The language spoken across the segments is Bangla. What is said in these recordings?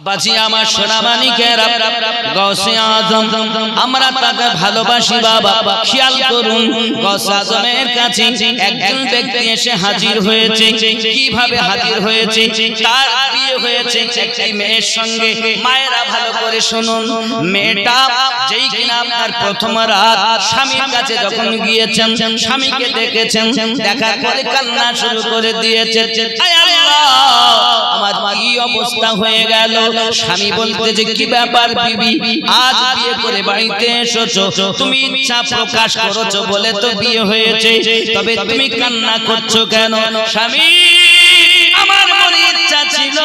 বাজি আমার সোনামানিকেরা গৌসে আজম আমরা তাকে ভালোবাসি বাবা খেয়াল করুন গৌসে আজমের কাছে একজন ব্যক্তি এসে হাজির হয়েছে কিভাবে হাজির হয়েছে তার বিয়ে হয়েছে একটি মেয়ের সঙ্গে মায়েরা ভালো করে শুনুন মেয়েটা যেই কিনা আপনার প্রথম রাত স্বামীর কাছে যখন গিয়েছেন স্বামীকে দেখেছেন দেখার পরে কান্না শুরু করে দিয়েছে আয় আল্লাহ আমার কি অবস্থা হয়ে গেল স্বামী বলতে যে কি ব্যাপার বিবি আজ বিয়ে করে বাড়িতে এসেছো তুমি ইচ্ছা প্রকাশ করেছো বলে তো বিয়ে হয়েছে তবে তুমি কান্না করছো কেন স্বামী আমার মনে ইচ্ছা ছিল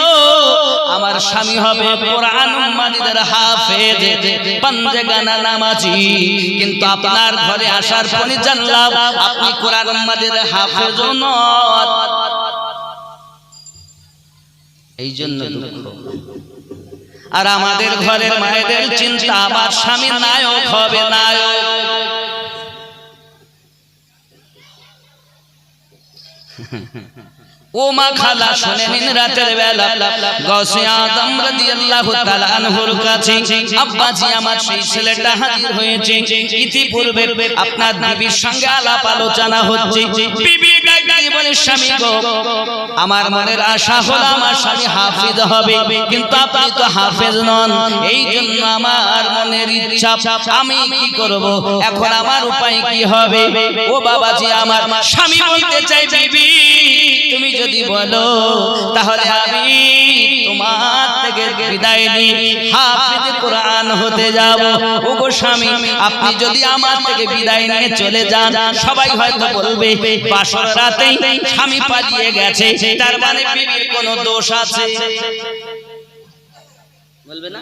আমার স্বামী হবে কোরআন মাজিদের হাফেজ পাঞ্জেগানা নামাজি কিন্তু আপনার ঘরে আসার পরে জানলাম আপনি কোরআন মাজিদের হাফেজ নন এই জন্য দুঃখ আর আমাদের ঘরের মায়েদের চিন্তা আমার স্বামী নায়ক হবে নায়ক ও মা খালা শুনে নিন রাতের বেলা গৌসে আজম রাদিয়াল্লাহু তাআলা আনহুর কাছে আব্বাজি আমার সেই ছেলেটা হাজির হয়েছে ইতিপূর্বে আপনার বিবির সঙ্গে আলাপ আলোচনা হচ্ছে বিবি ডাকতে বলে স্বামী গো আমার মনের আশা হলো আমার স্বামী হাফেজ হবে কিন্তু আপনি তো হাফেজ নন এই জন্য আমার মনের ইচ্ছা আমি কি করব এখন আমার উপায় কি হবে ও বাবাজি আমার স্বামী বলতে চাই বিবি তুমি যদি বলো তাহলে আমি তোমার থেকে বিদায় নিয়ে হাফেজ কোরআন হতে যাব ওগো স্বামী আপনি যদি আমার থেকে বিদায় নিয়ে চলে যান সবাই হয়তো বলবে বাসর রাতেই স্বামী পালিয়ে গেছে তার মানে বিবির কোনো দোষ আছে বলবে না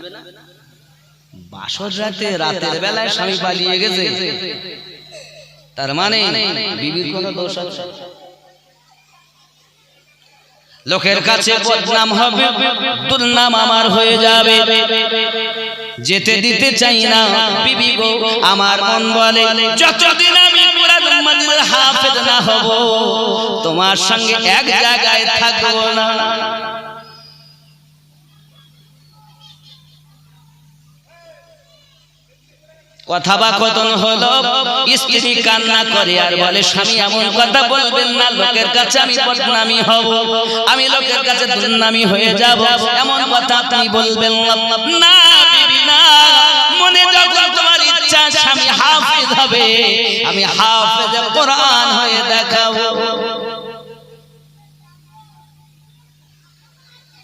বাসর রাতে রাতের বেলায় স্বামী পালিয়ে গেছে তার মানে বিবির কোনো দোষ আছে লোকের কাছে বদনাম হবে দুর্নাম আমার হয়ে যাবে যেতে দিতে চাই না বিবি গো আমার মন বলে যতদিন আমি কোরআন মাজিদের হাফেজ না হব তোমার সঙ্গে এক জায়গায় থাকবো না কথা বা কথন হলো স্ত্রী কান্না করে আর বলে স্বামী এমন কথা বলবেন না লোকের কাছে আমি বদনামি হব আমি লোকের কাছে দুর্নামি হয়ে যাব এমন কথা আপনি বলবেন না বিবি না মনে যখন তোমার ইচ্ছা স্বামী হাফেজ হবে আমি হাফেজ কোরআন হয়ে দেখাবো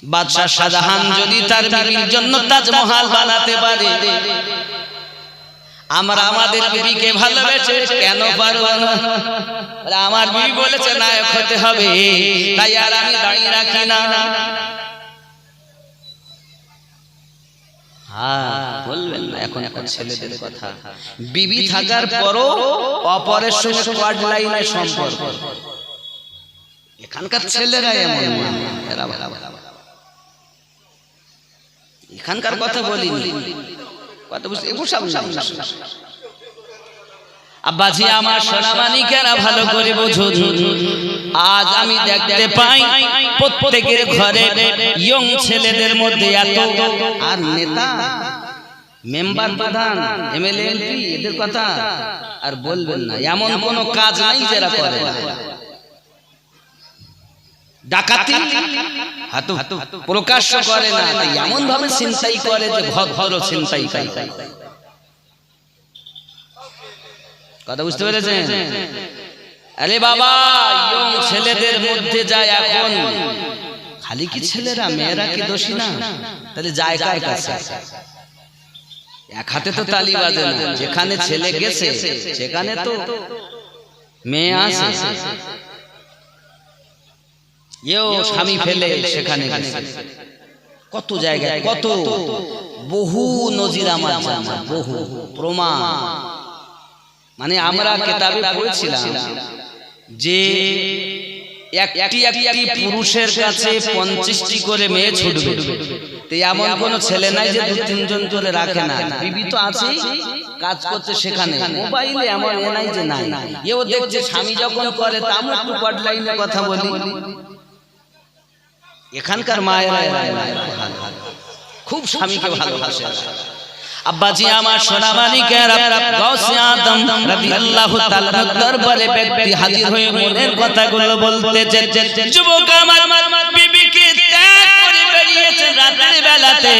বাদশা শাহজাহান যদি তার বিবির জন্য তাজমহল বানাতে পারে আমরা আমাদের বিবিকে ভালোবেসে কেন পারবো না আমার বিবি বলেছে নায়ক হতে হবে তাই আর আমি দাঁড়িয়ে রাখি না হ্যাঁ বলবেন না এখন এখন ছেলেদের কথা বিবি থাকার পরও অপরের সঙ্গে কোয়াড লাইনে সম্পর্ক এখানকার ছেলেরা এমন এরা এখানকার কথা বলি আব্বাজি আমার সোনামানিকেরা ভালো করে বুঝুন আজ আমি দেখতে পাই প্রত্যেকের ঘরে ইয়ং ছেলেদের মধ্যে এত আর নেতা মেম্বার প্রধান এমএলএ এমপি এদের কথা আর বলবেন না এমন কোন কাজ নাই যারা করে ডাকাতি হাতু প্রকাশ্য করে না এমন ভাবে ছিনতাই করে যে ভদ্র ছিনতাই কথা বুঝতে পেরেছেন আরে বাবা ইয়ং ছেলেদের মধ্যে যায় এখন খালি কি ছেলেরা মেয়েরা কি দোষী না তাহলে যায় কার কাছে এক হাতে তো তালি বাজে না যেখানে ছেলে গেছে সেখানে তো মেয়ে আছে এও স্বামী ফেলে সেখানে কত জায়গায় কত বহু নজির আমার জানা বহু প্রমাণ মানে আমরা কিতাবে পড়েছিলাম যে একটি পুরুষের কাছে 50টি করে মেয়ে ছুটবে তো এমন কোন ছেলে নাই যে 2-3 জন করে রাখে না বিবি তো আছে কাজ করতে সেখানে মোবাইলে এমন নাই যে নাই এও দেখছে স্বামী যখন করে তা আমরা একটু কোয়াড লাইনে কথা বলি এখানকার মায়েরা খুব স্বামীকে ভালোবাসে। আব্বাজি আমার সোনা মানিকেরা, গাউসে আজম রাদিয়াল্লাহু তাআলা দরবারে ব্যক্তি হাজির হয়ে মনের কথাগুলো বলতেছে। যুবক আমার বিবিকে ত্যাগ করে বেরিয়েছেন রাতের বেলাতে,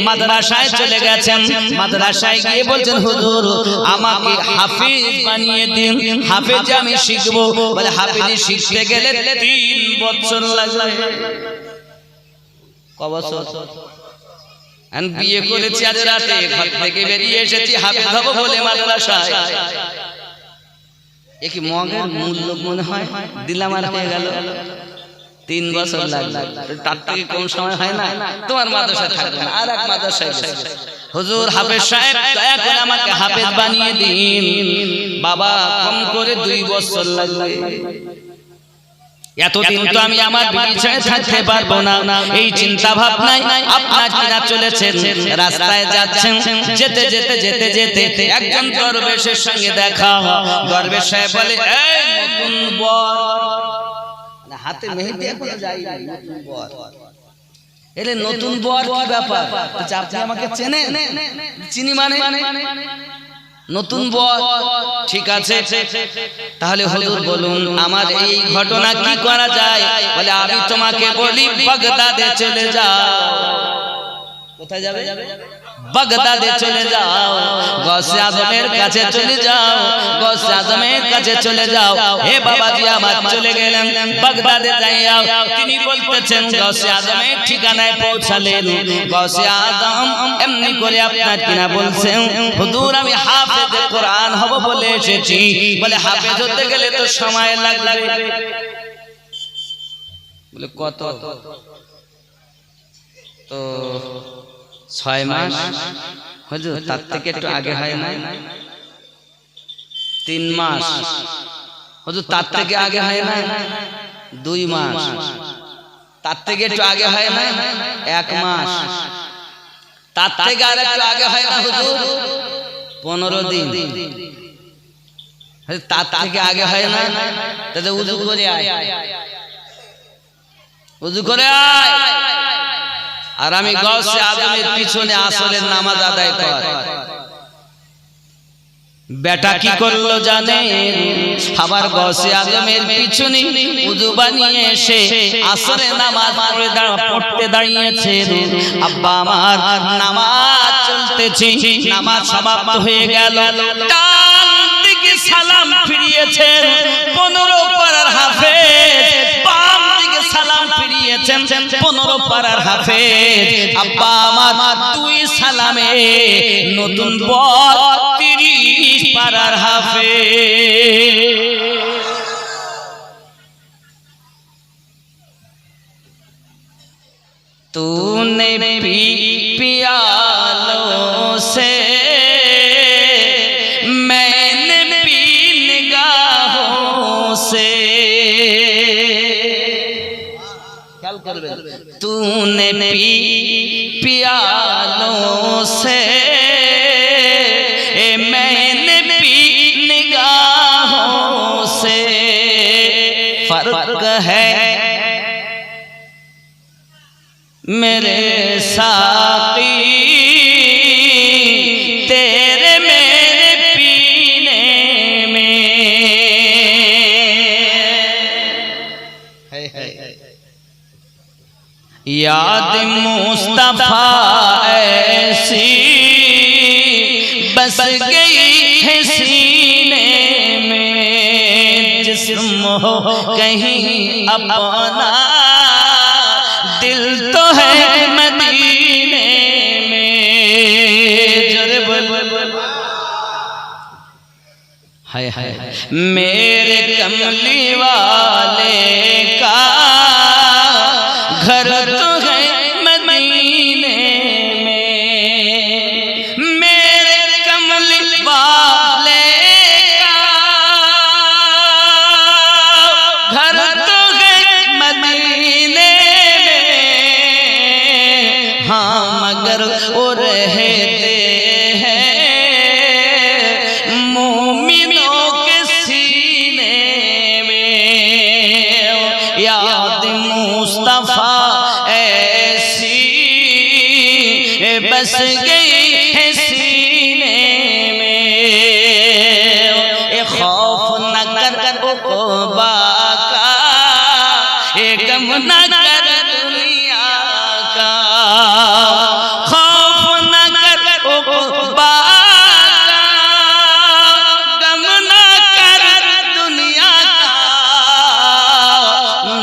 মাদ্রাসায় চলে গেছেন। মাদ্রাসায় গিয়ে বলছেন, হুজুর আমাকে হাফেজ বানিয়ে দিন, হাফেজ আমি শিখবো। বলে হাফেজি শিখতে গেলে 3 বছর লাগবে। ক বছর? বিয়ে করেছি আজ রাতে, ঘর থেকে বেরিয়ে এসেছি হাফেজ হব বলে মাদ্রাসায়। কি মগের মূল্য মনে হয়, দিলাম আর হয়ে গেল। 3 বছর লাগবে, তার থেকে কম সময় হয় না? তোমার মাদ্রাসায় থাকবে না, আর এক মাদ্রাসায় গেছে। হুজুর হাফেজ সাহেব দয়া করে আমাকে হাফেজ বানিয়ে দিন। বাবা কম করে 2 বছর লাগবে। এতদিন তো আমি আমার বিছানায় থাকতে পারবো না, এই চিন্তা ভাবনায় আপনার কিনা চলেছেন, রাস্তায় যাচ্ছেন। যেতে যেতে যেতে যেতে একজন দরবেশের সঙ্গে দেখা। দরবেশ সাহেব বলে, এই নতুন বর, হাতে মেহেদি এখনো যায়নি, নতুন বর এলে নতুন বর কি ব্যাপার? আপনি আমাকে চেনেন? চিনি মানে নতুন বর, ঠিক আছে তাহলে হুজুর বলুন আমার এই ঘটনা কি করা যায়? বলে আমি তোমাকে বলি বাগদাদে চলে যাও। কোথায় যাবে? বাগদাদে চলে যাও, গাউসে আজমের কাছে চলে যাও, গাউসে আজমের কাছে চলে যাও। হে বাবাজি আমার চলে গেলেন বাগদাদে যাইয়াও। তিনি বলতেছেন গাউসে আজমের ঠিকানায় পৌঁছালেন। গাউসে আজম এমনি করে আপনার কিনা বলছেন, হুজুর আমি হাফেজে কোরআন হব বলে এসেছি। বলে হাফেজ হতে গেলে তো সময় লাগবে। বলে কত? তো 6 মাস। হুজুর তার থেকে একটু আগে হয় না? 3 মাস। হুজুর তার থেকে আগে হয় না? 2 মাস। তার থেকে একটু আগে হয় না? 1 মাস। তার থেকে আর একটু আগে হয় না হুজুর? 15 দিন। তার থেকে আগে হয় না? তাহলে উযু করে আয়, উযু করে আয়। আর আমি গাউসে আজমের পিছনে আসরের নামাজ আদায় কর। বেটা কি করলো জানেন? আবার গাউসে আজমের পিছনে উযু বানিয়ে এসে আসরের নামাজ পড়তে দাঁড়িয়েছে। আব্বা আমার নামাজ চলতেছে, নামাজ সমাপ্ত হয়ে গেল। ডান দিকে সালাম ফিরিয়েছেন 15 পারার হাফেজ, বাম দিকে সালাম ফিরিয়েছেন 15 পারার হাফেজ। আব্বা আমার 2 সালামে নতুন বর 30 পারার হাফেজ। तूने भी प्यालों से मैंने भी निगाहों से। तूने भी प्यालों से मैंने भी निगाहों से। फर्क है मेरे साकी तेरे मेरे पीने में। याद मुस्तफा ऐसी बस गई है सीने में, जिस्म हो कहीं अपना दिल तो है मदीने में। जरे बोल हाय हाय मेरे कमली वाले का घर तो है मदीने में। मेरे कमली वाले का घर तो है मदीने में। हाँ मगर वो रहते हैं मोमिनों के सीने में। याद मुस्तफा ऐसी बस गई है सीने में खौफ न कर उक़बा का गम न कर दुनिया का खौफ न कर उक़बा का गम न कर दुनिया का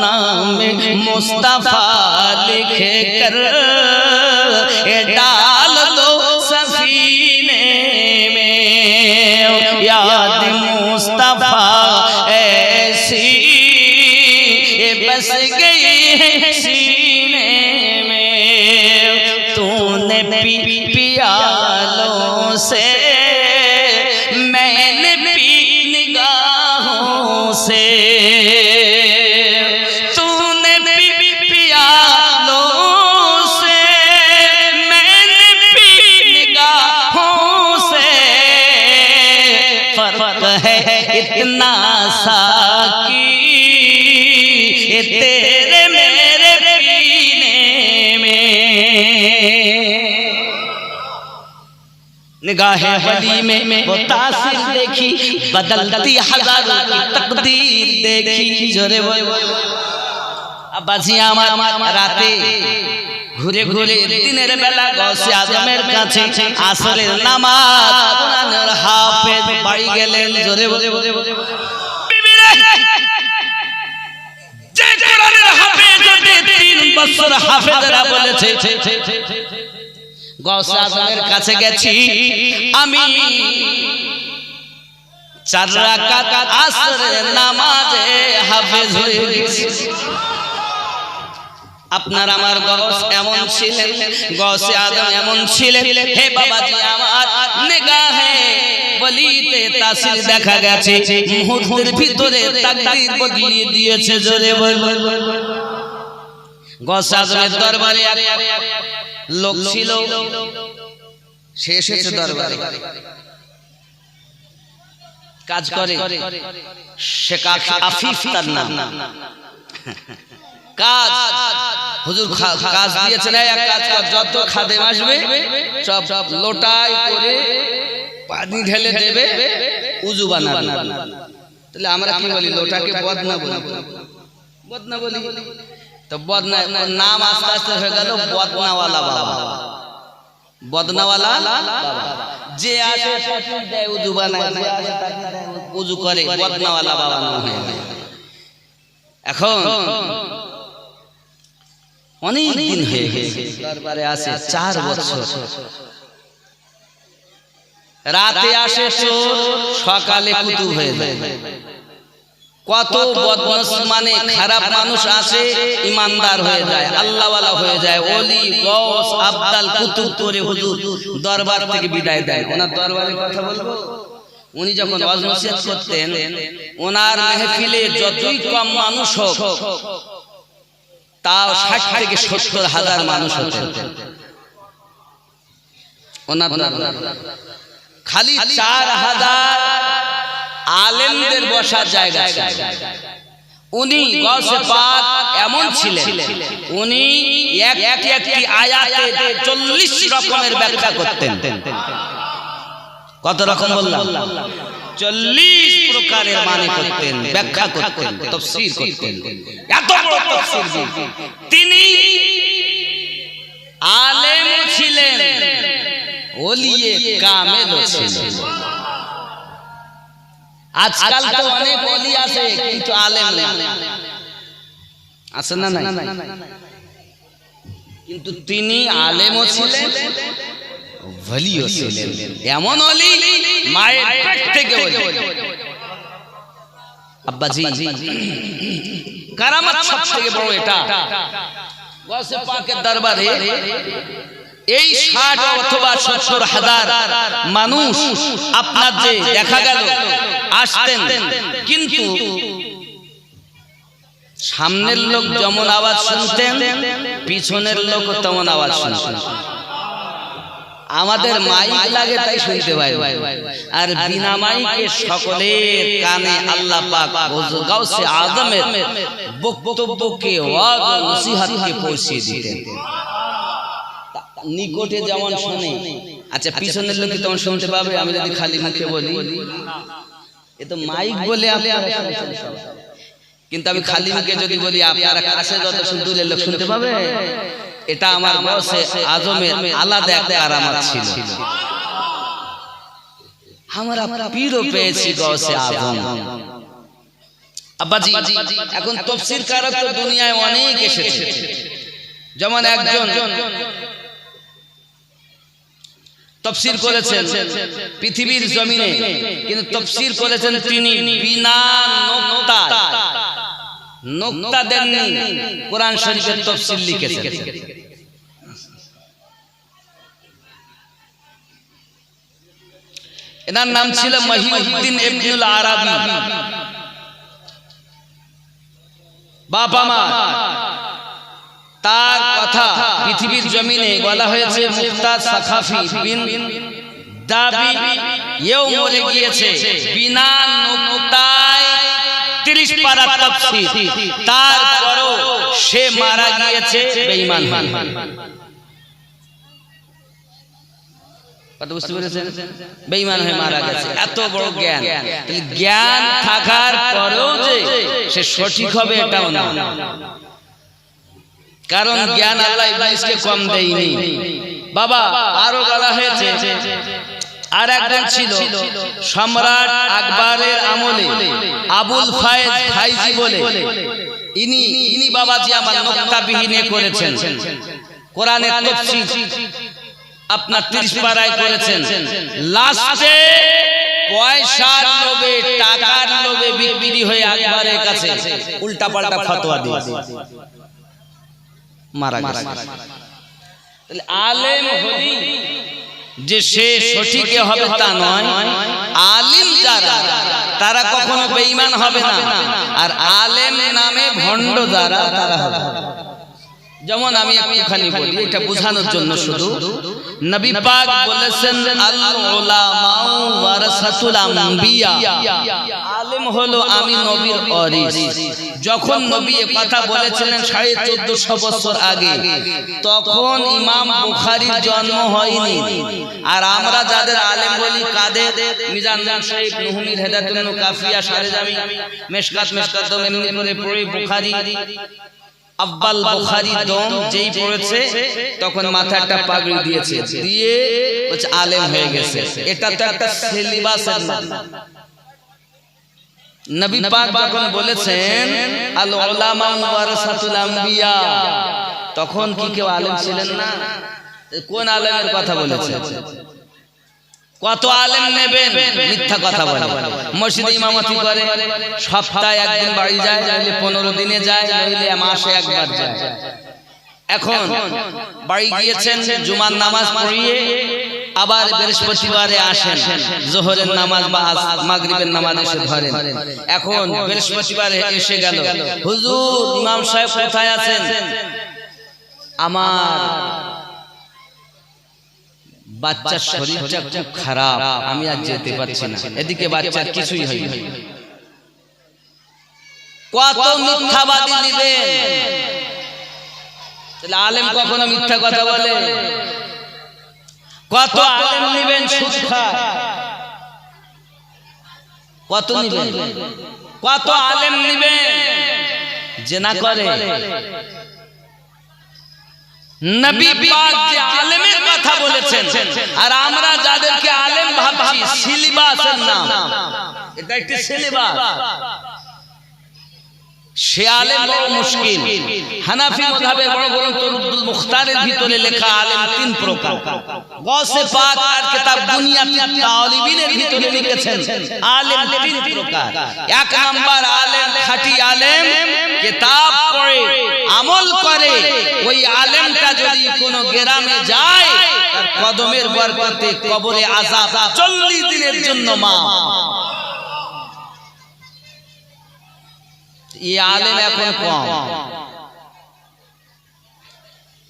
नाम मुस्तफा लिख कर डाल दो सफीने में याद मुस्तफा ऐसी बस गई है सीने में तूने पियालों से मैंने पी निगाहों से इतना साकी तेरे मेरे पीने में निगाहे वली में वो तासीर देखी बदलती हजारों की तकदीर देखी जोरे আব্বাজি আমার রাতে ঘুরে ঘুরে দিনের বেলা গৌসে আজমের কাছে আসরের নামাজ কোরআনের হাফেজ বাড়ি গেলেন জোরে বলে বিবিরে যে কোরআনের হাফেজ 3 বছর হাফেজরা বলেছে গৌসে আজমের কাছে গেছি আমি 4 রাকাত আসরের নামাজে হাফেজ হয়ে গেছি আপনার আমার গৌস এমন ছিলেন গৌসে আজম এমন ছিলেন হে বাবাজি আমার নিগাহে বলিতে তাসির দেখা গেছে মুহূর্তের ভিতরে তাকদীর বদলিয়ে দিয়েছে জোরে বল গৌসে আজমের দরবারে লোক ছিল সে এসেছে দরবারে কাজ করে শেখ আফিফ তার নাম কাজ হুজুর কাজ দিয়েছেন এক কাজ কর যত খাদেম আসবে সব লোটাই করে পানি ঢেলে দেবে উযু বানাবে তাহলে আমরা কি বলি লোটাকে বদনা বলি তো বদনা নাম আস্তে আস্তে হয়ে গেল বদনাওয়ালা বাবা বদনাওয়ালা যে আসে দেয় উযু বানায় যে আসে উযু করে বদনাওয়ালা বাবা না হয়ে এখন অনেক দিন হয়ে গেছে দরবারে আসে 4 বছর রাতে আসে চোর সকালে কুতুব হয়ে যায় কত বদমাশ মানে খারাপ মানুষ আসে ইমানদার হয়ে যায় আল্লাহওয়ালা হয়ে যায় ওলি গৌস আব্দাল কুতুব করে হুজুর দরবার থেকে বিদায় দেয় ওনার দরবারে কথা বলবো উনি যখন ওয়াজ নসিহত করতেন ওনার মাহফিলে যতই কম মানুষ হোক তাও 60 থেকে 70 হাজার মানুষ হতেন ওনার খালি 4000 আলেমদের বসার জায়গা ছিল উনি গৌসে পাক এমন ছিলেন উনি একটি আয়াতে 40 রকমের ব্যাখ্যা করতেন কত রকম বললাম 40 প্রকারের মানে করতেন ব্যাখ্যা করতেন তাফসীর করতেন এত বড় তাফসীর তিনি আলেম ছিলেন ওলিয়ে কামেল ছিলেন আজকাল তো অনেক ওলি আছে কিন্তু আলেম না আছে না নাই কিন্তু তিনি আলেমও ছিলেন ওলিও ছিলেন এমন ওলি মায়ের পেট থেকে ওলি আব্বাজি কারামত সবথেকে বড় এটা গৌসে পাকের দরবারে এই 60 অথবা 70 হাজার মানুষ আপনার যে দেখা গেল আসতেন কিন্তু সামনের লোক যেমন আওয়াজ শুনতেন পিছনের লোক তেমন আওয়াজ শুনতেন আমাদের মাইক লাগে তাই শুনতে পাই আর বিনা মাইকে সকলের কানে আল্লাহ পাক গাউসে আজমের বক্তব্যকে ওয়াজ নসিহতকে পৌঁছে দিতেন নিকটে যেমন শোনে, আচ্ছা পিছনের লোক তখন শুনতে পাবে আমি যদি খালি মুখে বলি? এ তো মাইক বলে আপনারা শুনছেন সব, কিন্তু আমি খালি মুখে যদি বলি আপনারা কাছে যত দূরের লোক শুনতে পাবে। এটা আমার বসে আজমের আলাদা একটা আরামত ছিল। আমরা পীরও পেয়েছি গৌসে আজম। আব্বাজি এখন তাফসীর কারক তো দুনিয়ায় অনেক এসেছে, যেমন একজন তাফসীর করেছেন পৃথিবীর জমিনে, কিন্তু তাফসীর করেছেন তিনি বিনা নোক্তা দেননি, কোরআন শরীফের তাফসীর লিখেছেন। এনার নাম ছিল মহিউদ্দিন ইবনুল আরাবী। বাবা মা তার কথা পৃথিবীর জমিনে বলা হয়েছে মুফতাজ সাখাফি বিন দাবি এও মরে গিয়েছে বিনা নোক্তায় 30 পারা তাফসীর, তারপরও সে মারা গিয়েছে বেঈমান হয়ে। বুঝতে পেরেছেন? বেঈমান হয়ে মারা গেছে। এত বড় জ্ঞান, জ্ঞান থাকার পরেও যে সে সঠিক হবে এটাও না, কারণ জ্ঞান আল্লাহ ইবলিসকে কম দেয়নি। বাবা আরো বলা হয়েছে আর একজন ছিল সম্রাট আকবরের আমলে আবুল ফায়েজ ফাইজি বলে, ইনি বাবাজি আমার নোক্তাবিহীনে করেছেন কোরআনের তাফসীর, আপনার 30 পারায় করেছেন। লাস্টে পয়সার লোভে টাকার লোভে বিক্রি হয়ে আকবরের কাছে উল্টা পাল্টা ফতোয়া দিয়েছে, মারা গেছে। তাহলে আলেম হলি যে সে সঠিক হবে তা নয়, আলিম যারা তারা কখনো বেঈমান হবে না, আর আলেম নামে ভণ্ড যারা তারা হবে। যেমন আমি একটুখানি বলি এটা বোঝানোর জন্য, শুধু নবী পাক বলেছেন আল উলামাউ ওয়ারাসাতুল আম্বিয়া, আলেম হলো আমি নবীর ওয়ারিস। যখন নবী এই কথা বলেছিলেন 1450 বছর আগে, তখন ইমাম বুখারীর জন্ম হয়নি। আর আমরা যাদের আলেম বলি কাদের, মিজান শরীফ, নুহমির হেদায়াতুন কাফিয়া, সারেজামি, মেশকাত এমনি করে পড়ে বুখারী আব্বাল বুখারী দম যেই পড়েছে তখন মাথায় একটা পাগড়ি দিয়েছে, দিয়ে হচ্ছে আলেম হয়ে গেছে। এটা তো একটা সিলেবাসের নাম। নবী পাক যখন বলেছেন আল উলামা ওয়ারাসাতুল আম্বিয়া, তখন কি কেউ আলেম ছিলেন না? কোন আলেমের কথা বলেছেন? কত আলেম নেবেন? মিথ্যা কথা বলে, মসজিদে ইমামতি করে, সপ্তাহে একদিন বাড়ি যায়, নইলে 15 দিনে যায়, নইলে মাসে একবার যায়। এখন বাড়ি গিয়েছেন, জুমার নামাজ পড়িয়ে আবার বৃহস্পতিবারে আসেন, যোহরের নামাজ বা মাগরিবের নামাজ এসে ধরেন। এখন বৃহস্পতিবারে এসে গেল, হুজুর ইমাম সাহেব কোথায় আছেন? আমার বাচ্চার শরীরটা খুব খারাপ, আমি আজ যেতে পারছি না। এদিকে বাচ্চার কিছুই হয়নি। কত মিথ্যাবাদী দিবেন? তাহলে আলেম কখনো মিথ্যা কথা বলে? কত আলেম নিবেন সুদ খায়? কত নিবেন? কত আলেম নিবেন জিনা করে? নবী পাক যে আলেমের কথা বলেছেন, আর আমরা যাদেরকে আলেম ভাবছি, সিলেবাসের নাম, এটা একটা সিলেবাস। সে আলেম বড় মুশকিল। হানাফি মাযহাবের বড় গ্রন্থ রুদ্দুল মুখতারের ভিতরে লেখা আলেম 3 প্রকার। গৌসে পাক তার কিতাব দুনিয়াতুত তালিবিনের ভিতরে লিখেছেন আলেম 3 প্রকার। 1 নাম্বার আলেম, খাঁটি আলেম, কিতাব পড়ে আমল করে। ওই আলেমটা যদি কোনো গ্রামে যায়, তার কদমের বরকতে কবরে আযাব 40 দিনের জন্য মাফ। এই আলেম এখন কম।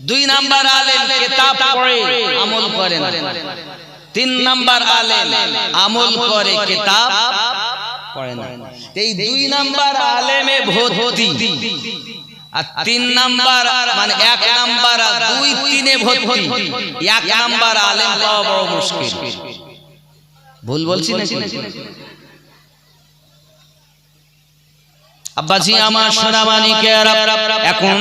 2 নাম্বার আলেম কিতাব পড়ে আমল করে না। 3 নাম্বার আলেম আমল করে কিতাব পড়ে না। এই 2 নাম্বার আলেমে ভর্তি, আর 3 নাম্বার মানে 1 নাম্বার আর 2 3 এ ভর্তি 1 নাম্বার আলেম পাওয়া বড় মুশকিল। ভুল বলছি নাকি? আব্বাজি আমার সোনামানিকেরা, এখন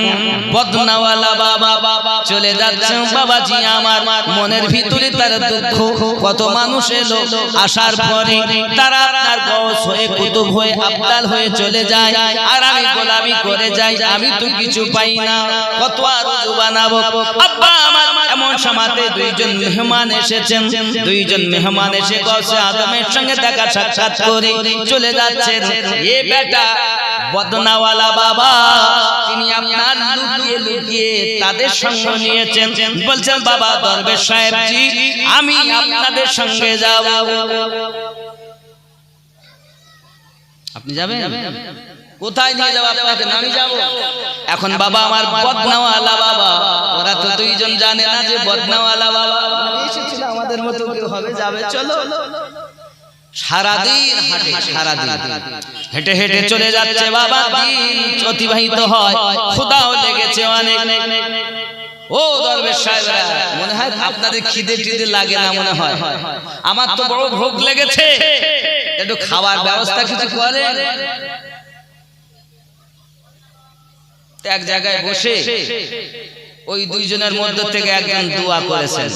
বদনাওয়ালা বাবা চলে যাচ্ছে। বাবাজি আমার মনের ভিতরে তার দুঃখ, কত মানুষ এলো আসার পরে তারা আপনার গৌস হয়ে কুতুব হয়ে আবদাল হয়ে চলে যায়, আর আমি গোলামি করে যাই, আমি তো কিছু পাই না, কত আর রুজু বানাবো। আব্বা আমার এমন সমাতে 2 জন মেহমান এসেছেন, 2 জন মেহমান এসে গৌসে আজমের সঙ্গে দেখা সাক্ষাৎ করে চলে যাচ্ছেন। এ বেটা বদনাওয়ালা বাবা, তিনি আপনার লুকিয়ে লুকিয়ে তাদের সঙ্গ নিয়েছেন, বলছেন বাবা দরবেশ সাহেব জি আমি আপনাদের সঙ্গে যাব। আপনি যাবেন? কোথায় নিয়ে যাব আপনাকে? আমি যাব। এখন বাবা আমার বদনাওয়ালা বাবা, ওরা তো 2 জন জানে না যে বদনাওয়ালা বাবা এসেছিল, আমাদের মতো কেউ হবে, যাবে চলো। সারাদিন হাঁটে, সারাদিন হেঁটে হেঁটে চলে যাচ্ছে বাবা, দিন অতিবাহিত হয়, ক্ষুধাও লেগেছে অনেক। ও দরবেশ সাহেবরা, মনে হয় আপনাদের খিদে টিদে লাগে না মনে হয়, আমার তো বড় ভোগ লেগেছে, একটু খাবার ব্যবস্থা কিছু করেন। এক জায়গায় বসে ওই 2 জনের মধ্যে থেকে একজন দোয়া করেছেন,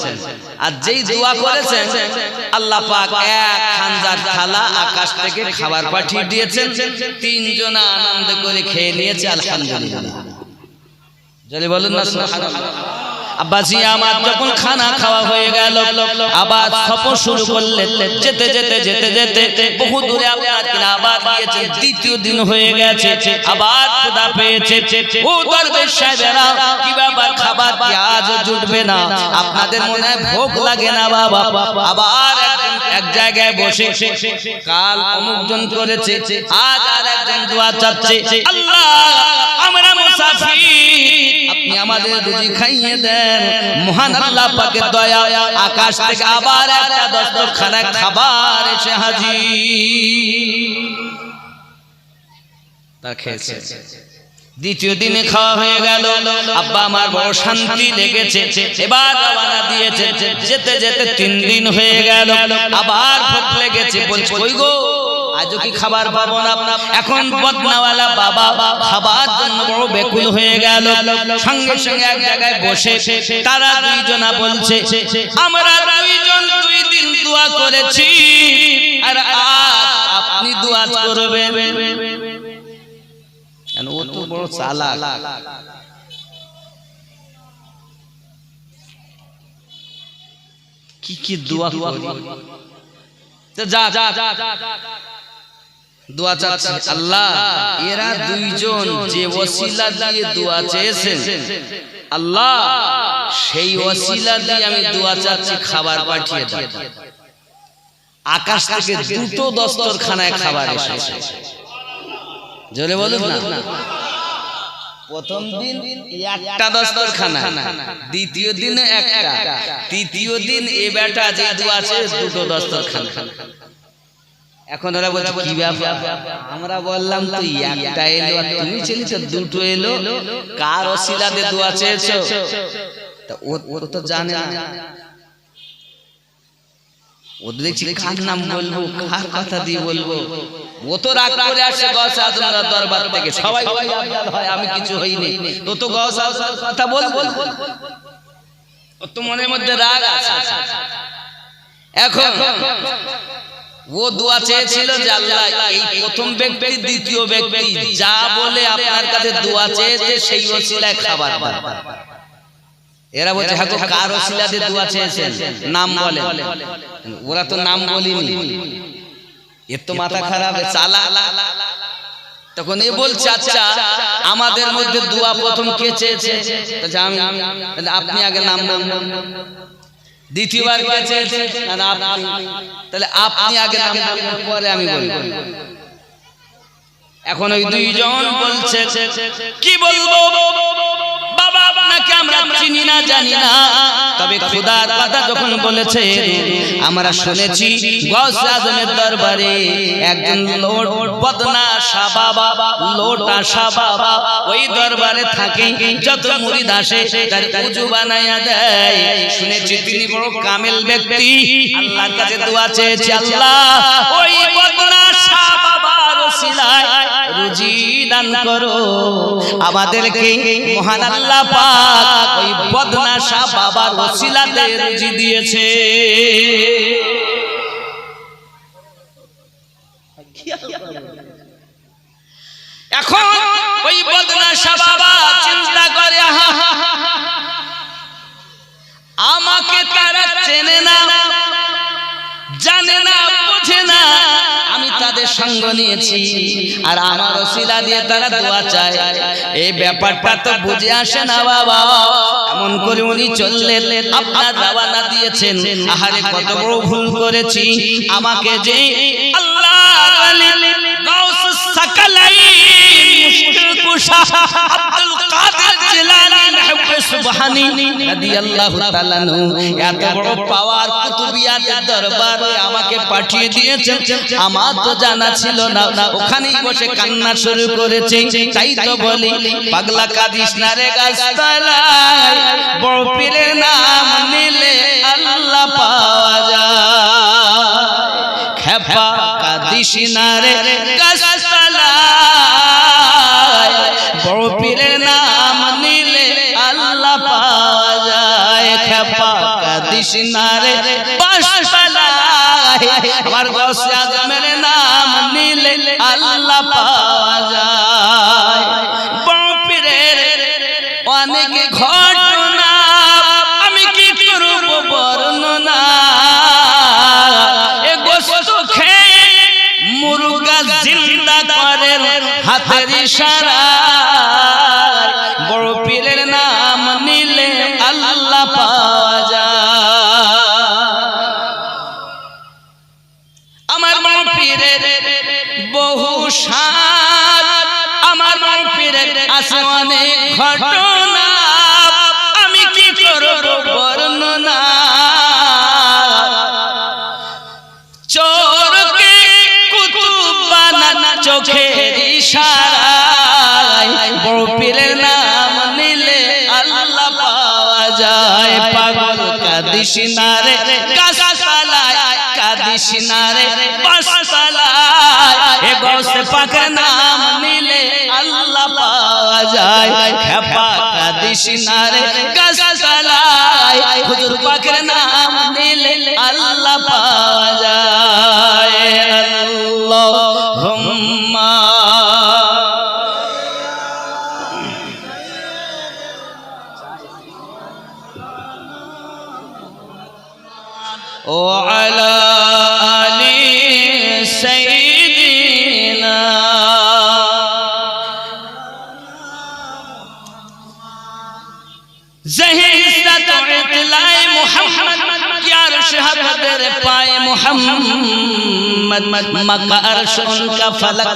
আর যেই দোয়া করেছেন আল্লাহ পাক 1 খানজার থালা আকাশ থেকে খাবার পাঠিয়ে দিয়েছেন। 3 জন আনন্দ করে খেয়ে নিয়েছে, আলহামদুলিল্লাহ। যদি বলুন না সুবহানাল্লাহ। আব্বাজি আমার যখন খানা খাওয়া হয়ে গেল, আবার সফর শুরু করলেন। যেতে যেতে যেতে যেতে বহু দূরে আপনার আবার গিয়েছেন, 2য় দিন হয়ে গেছে, আবার ক্ষুধা পেয়েছে। ও দরবেশ সাহেবেরা, কি ব্যাপার, খাবার কি আজ জুটবে না? আপনাদের মনে হয় ভোগ লাগে না বাবা? আবার এক জায়গায় বসে কাল অমুকজন করেছে, আজ আর একজন দোয়া চাচ্ছে, আল্লাহ আমরা মুসাফির, আপনি আমাদের রুজি খাইয়ে দেন। মহান আল্লাহ পাকের দয়া, আকাশ থেকে আবার একটা দস্তরখানা খাবার এসে হাজির, তা খেয়েছে। 2য় দিনে খাওয়া হয়ে গেল, আব্বা আমার বড় শান্তি লেগেছে, এবার রওনা দিয়েছে। যেতে যেতে 3 দিন হয়ে গেল, আবার ভোক লেগেছে, বলছে কই গো আজও কি খাবার পাবো না? এখন বদনাওয়ালা বাবা খাবার জন্য বড় বেকুল হয়ে গেল। সঙ্গে সঙ্গে এক জায়গায় বসে তারা 2 জনা বলছে, আমরা 2 জন 2 দিন দোয়া করেছি, আর আপনি দোয়া করবেন? ও তো বড় চালাক, কি দোয়া করি, যা যা দোয়া চাচ্ছে। আল্লাহ এরা 2 জন যে ওসিলা দিয়ে দোয়া চেয়েছেন, আল্লাহ সেই ওসিলা দিয়ে আমি দোয়া চাচ্ছি, খাবার পাঠিয়ে দাও। আকাশ থেকে 2টো দস্তরখানায় খাবার এসেছে। জোরে বলুন না। প্রথম দিন একটা দস্তরখানা, 2য় দিনে একটা, 3য় দিন এ বেটা যে দোয়া চেয়েছে 2টো দস্তরখানা। এখন ওরা বলছে কি ব্যাপার, আমরা বললাম তো একটা এলো, আর তুমি ছেলে তো 2টো এলো, কার ওসিলাতে দোয়া চেয়েছো? তা ও তো জানে না, ও দেখছি কার নাম বলবো, কার কথা দিয়ে বলবো। ও তো রাগ করে আসে গৌসে আজমের দরবার থেকে, সবাই হয় আমি কিছু হইনি, তো তো গৌসে আজমের কথা বলবো, ও তো মনের মধ্যে রাগ আছে। এখন ও দোয়া চেয়েছিল যে আল্লাহ এই প্রথম ব্যক্তি 2য় ব্যক্তি যা বলে আপনার কাছে দোয়া চেয়েছে সেই ওসিলায় খাবার দাও। এরা বলছে হ্যাঁ কার ওসিলাতে দোয়া চেয়েছেন, নাম বলেন। ওরা তো নাম বলিনি, এর তো মাথা খারাপ, চালা। তখন এ বলছে আচ্ছা আমাদের মধ্যে দোয়া প্রথম কে চেয়েছে? আমি। আপনি আগে নাম বলুন। 2য়বার কে চেয়েছে? আপনি। তাহলে আপনি আগে নাম বলুন, পরে আমি বলবো। এখন ওই 2 জন বলছে কি বলবো বাবা, আপনাকে আমরা চিনি না জানি না, তবে খোদার কথা যখন বলেছে আমরা শুনেছি গৌসে আজমের দরবারে একজন বদনা শাহ বাবা, লোটা শাহ বাবা ওই দরবারে থাকে, যত মুরিদ আসে তার উজু বানায়া দেয়। শুনেছি তিনি বড় কামেল ব্যক্তি, আল্লাহর কাছে দোয়া চেয়েছে, আল্লাহ ওই বদনা শাহ বাবার ওসিলায় রুজি দান করো আমাদেরকে। মহান আল্লাহ পাক ওই বদনা শাহ বাবার ওসিলাতে রুজি দিয়েছে। এখন ওই বদনা শাহ বাবা চিন্তা করে, আমাকে তারা চেনে না, জানে না, বোঝে না, আমি তাদের সঙ্গ নিয়েছি আর আমার ওসিলা দিয়ে তারা দোয়া চায়, এই ব্যাপারটা তো বুঝে আসে না বাবা। এমন করে উনি চললেন, আপনার রওনা দিয়েছেন, আহারে কত বড় ভুল করেছি, আমাকে যে আল্লাহর ওলি গাউস সাকালাইন মুশকিল কুশা আব্দুল কাদের জিলানী মাহবুব সুবহানী রাদিয়াল্লাহু তাআলা এত বড় পাওয়ার কুতুবিয়াতের দরবারে আমাকে পাঠিয়ে দিয়েছেন, আমার তো জানা ছিল না। ওখানেই বসে কান্না শুরু করেছে। তাই তো বলি পাগলা কাদিস না রে গাছতলায়, বড় পীরের নাম নিলে আল্লাহ পাওয়া যায়। খেপা কাদিস না রে গাছতলায়, বড় পীরের নাম নিলে আল্লাহ পাওয়া যায়। খেপা কাদিস না রে বাসতলায়, আমার গৌসে আজমের নাম নিলে আল্লাহ পাওয়া যায়। বড় পীরের অনেক ঘটনা আমি কি করব বর্ণনা, এ গোশত খেয়ে মুরগা জিন্দা করে হাতের ইশারায়, বড় পীরের নাম নিলে আল্লাহ পাওয়া যায়। আমার বড় পীরের বহু শান, আমার বড় পীরের আছে অনেক ঘটনা, আমি কি করব বর্ণনা। চোরকে কুতুব বানানা চোখের ইশারায়, বড় পীরের নাম নিলে আল্লাহ পাওয়া যায়। পাগল কাদিস না রে গাছতলায়, কাদিস না রে বাসতলায়, এ গৌসে পাকের নাম নিলে আল্লাহ পাওয়া যায়। খেপা কাদিস না রে গাছতলায়, হুজুর পাকের নাম নিলে আল্লাহ পাওয়া যায়। আল্লাহুম্মা وعلى آل سيدنا زهيزة اطلاع محمد يا رشهد در پائے محمد مکہ عرش ان کا فلک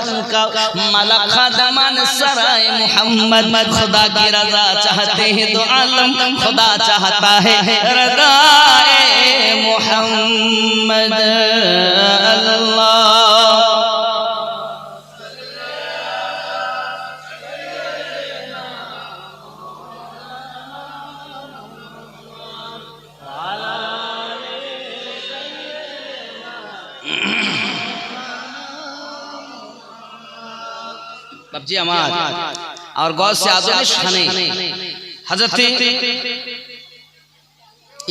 ان کا ملک خادمان سرائے محمد خدا کی رضا چاہتے ہیں تو عالم خدا چاہتا ہے رضائے محمد اللہ बाबजी আমার और गौसे आजम शाने हजरत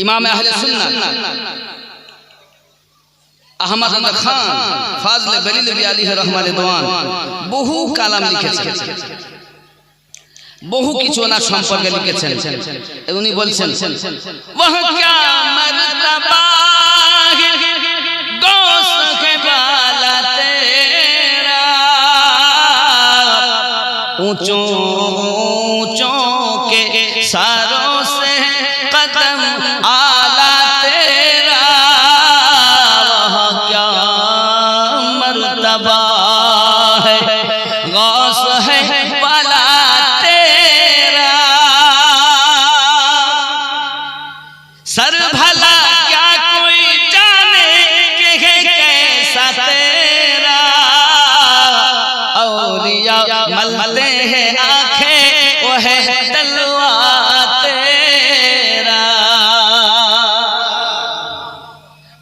इमाम अहले सुन्नत अहमद खान फाजल बरेलवी अलैहि रहमत दीवान বহু কালাম লিখেছেন, বহু কিছু ওনার সম্পর্কে লিখেছেন। উনি বলছেন ওয়াহ क्या मर्तबा गौस के बाला तेरा, ऊंचों ऊंचों के सारों से कदम आला तेरा, वह क्या मर्तबा है गौस है वाला तेरा। भला क्या कोई जाने कि है कैसा तेरा औलिया मलते हैं आंखें वो है तलवा तेरा